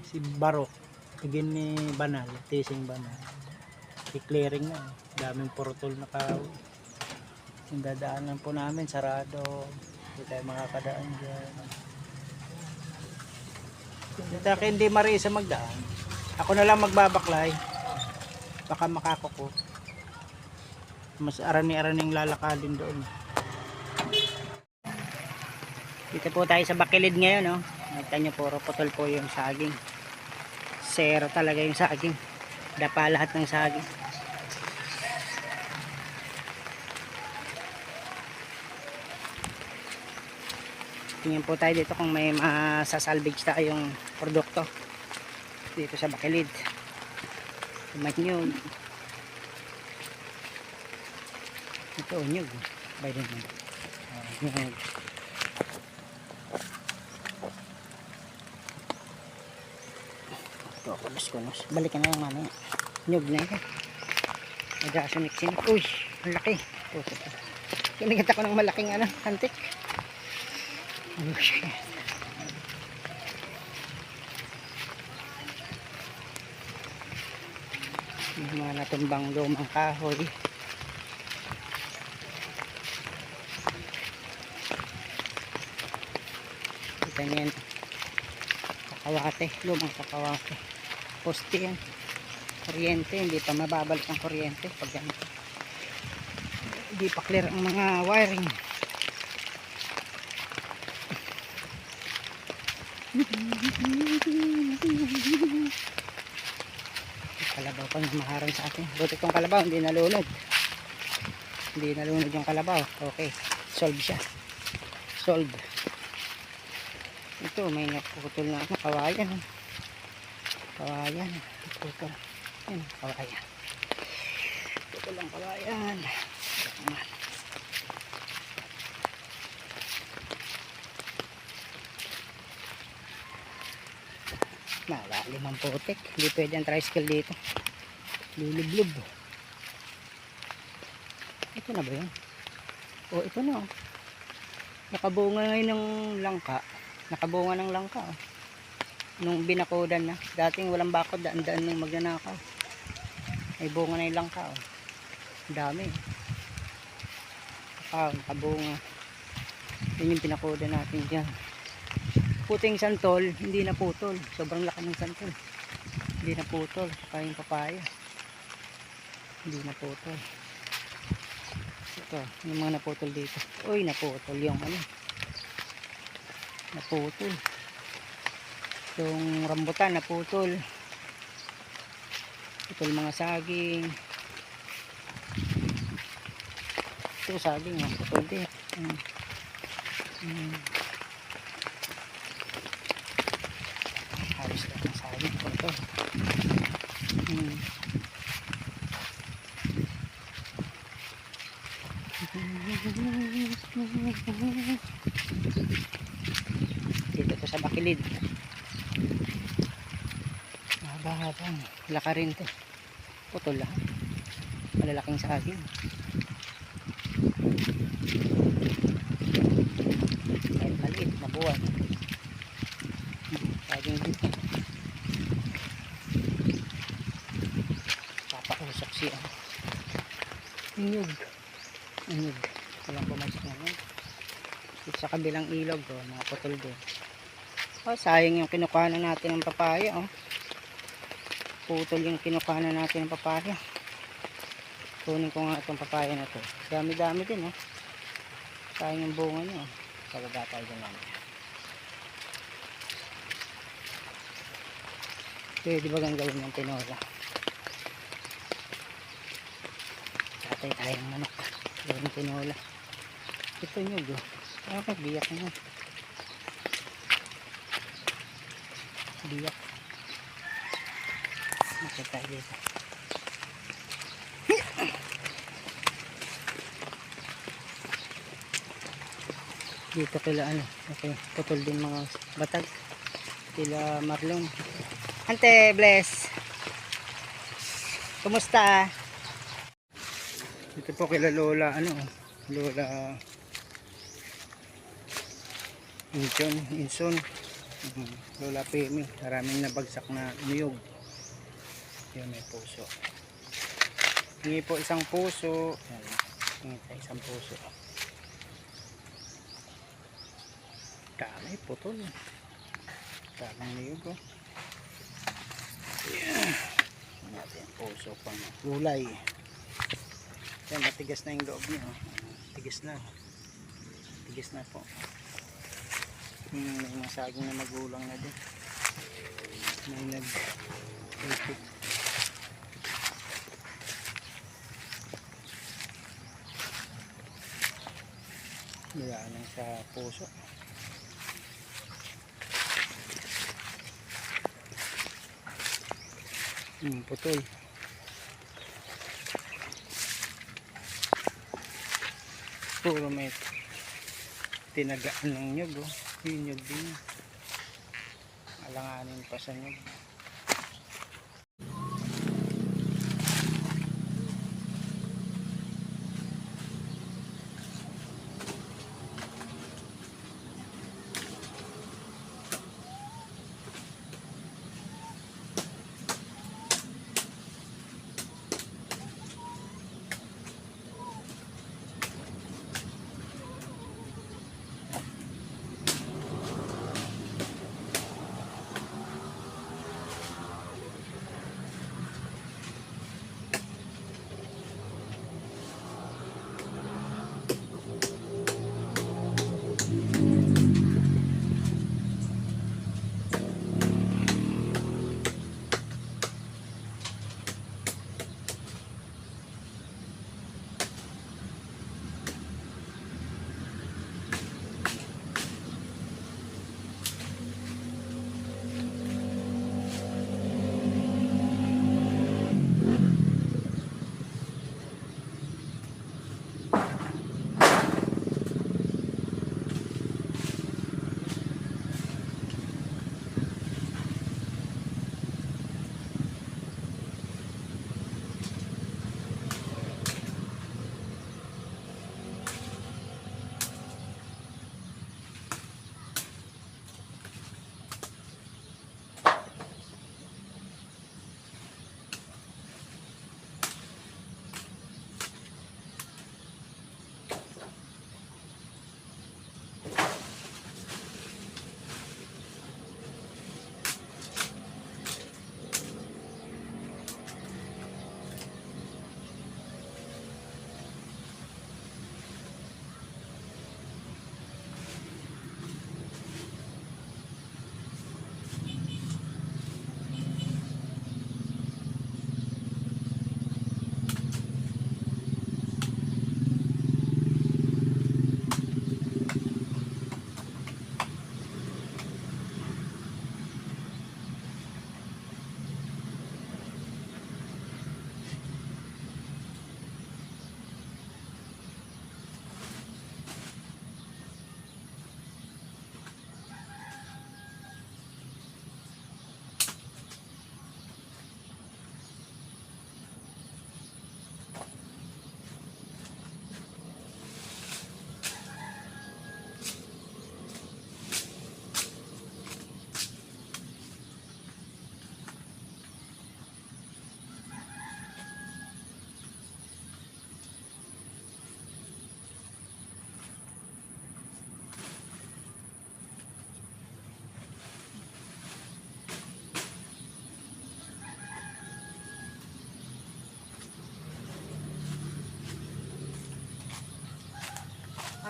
si Barok, again ni Banal, Tising Banal. I-clearing na, daming portol na kahoy. Yung dadaanan po namin sarado, hindi tayo makakadaan dyan. Dito hindi marisa magdaan, ako na lang magbabaklay, baka makakuko. Mas arani-araning lalakadin doon. Dito po tayo sa Bakilid ngayon, no? Nakita nyo, puro putol po yung saging. Zero talaga yung saging. Dapa lahat ng saging. Tingnan po tayo dito kung may masasalvage tayong produkto dito sa Bakilid. Manyog. Ito, nyug. Bayad mo. Nyug. Ito, kulos-kulos. Balikan na lang mamaya. Nyug na ito. Nagkasunik-sinik. Uy, ang laki. Kinigat ako ng malaking antik. Yung mga natumbang lumang kahoy. Kita niyan, kakawate, lumang kakawate. Poste yan, kuryente, hindi pa mababalik ang kuryente pag ganito. Hindi pa clear ang mga wiring. Kalabaw pa yung maharang sa atin. Buti itong kalabaw, hindi nalunod. Hindi nalunod yung kalabaw. Okay, solve siya. Solve. Ito, may naputol na kawayan. Kawayan. Putol. Yan, kawayan. Putol ang kawayan. Malalim ang putik. Hindi pwede ang tricycle dito. Lulublub. Ito na ba yun? O, ito na. Nakabunga ngayon ng langka. Nakabunga ng langka. Nung binakodan na. Dating walang bakod. Daan-daan nung magnanakaw. May bunga na yung langka. Dami. Nakabunga. Yun yung pinakodan natin dyan. Puting santol, hindi na putol. Sobrang laki ng santol. Hindi na putol. Saka yung papaya. Hindi na putol. Ito, yung mga naputol dito. Uy, naputol yung ano. Naputol. Yung rambutan, naputol. Putol mga saging. Ito, saging, naputol din. Halos lang ang saging ko ito. Dito to sa Bakilid. Haba-habang laka rin to. Putol lang. Malalaking saging. Kahit maliit na buwan. Saging dito. Papausok siya. Inyog. Inyog. Walang pumasok naman. Dito sa kabilang ilog, mga putol din. Sayang yung kinukuhanan natin ng papaya. Putol yung kinukuhanan natin ng papaya. Kunin ko nga itong papaya na to. Dami-dami din. Sayang yung bunga niya. Sababa tayo din namin. Pwede ba gawin ng tinola? Tatay tayong manok. Gawin tinola. Ito nyo, biyak nyo. Biyak. Masya tayo dito. Dito kila okay, putol din mga batag. Kila Marlon. Ante, bless. Kumusta? Ito po kila Lola, Lola Inson. Lola Pemi, maraming nabagsak na niyog. Yan, may puso. Hingi po isang puso. Yan, hingi tayo isang puso. Dami, putol. Daming niyog, oh. Yan. Natin puso pang gulay. Yan, matigas na yung loob niya, oh. Tigas na. Tigas na po. May mga saging na magulang na din. May nag-ipit. Wala lang sa puso. Putol. Puro may tinagaan ng nyug, oh. Yung nyug din. Alanganin pa sa nyug.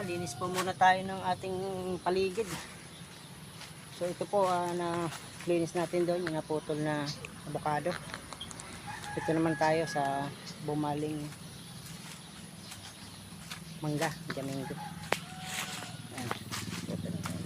Linis po muna tayo ng ating paligid. So ito po na linis natin doon yung naputol na avocado. Ito naman tayo sa bumaling mangga, jamingo. Ayan. Ito na tayo.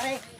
pare.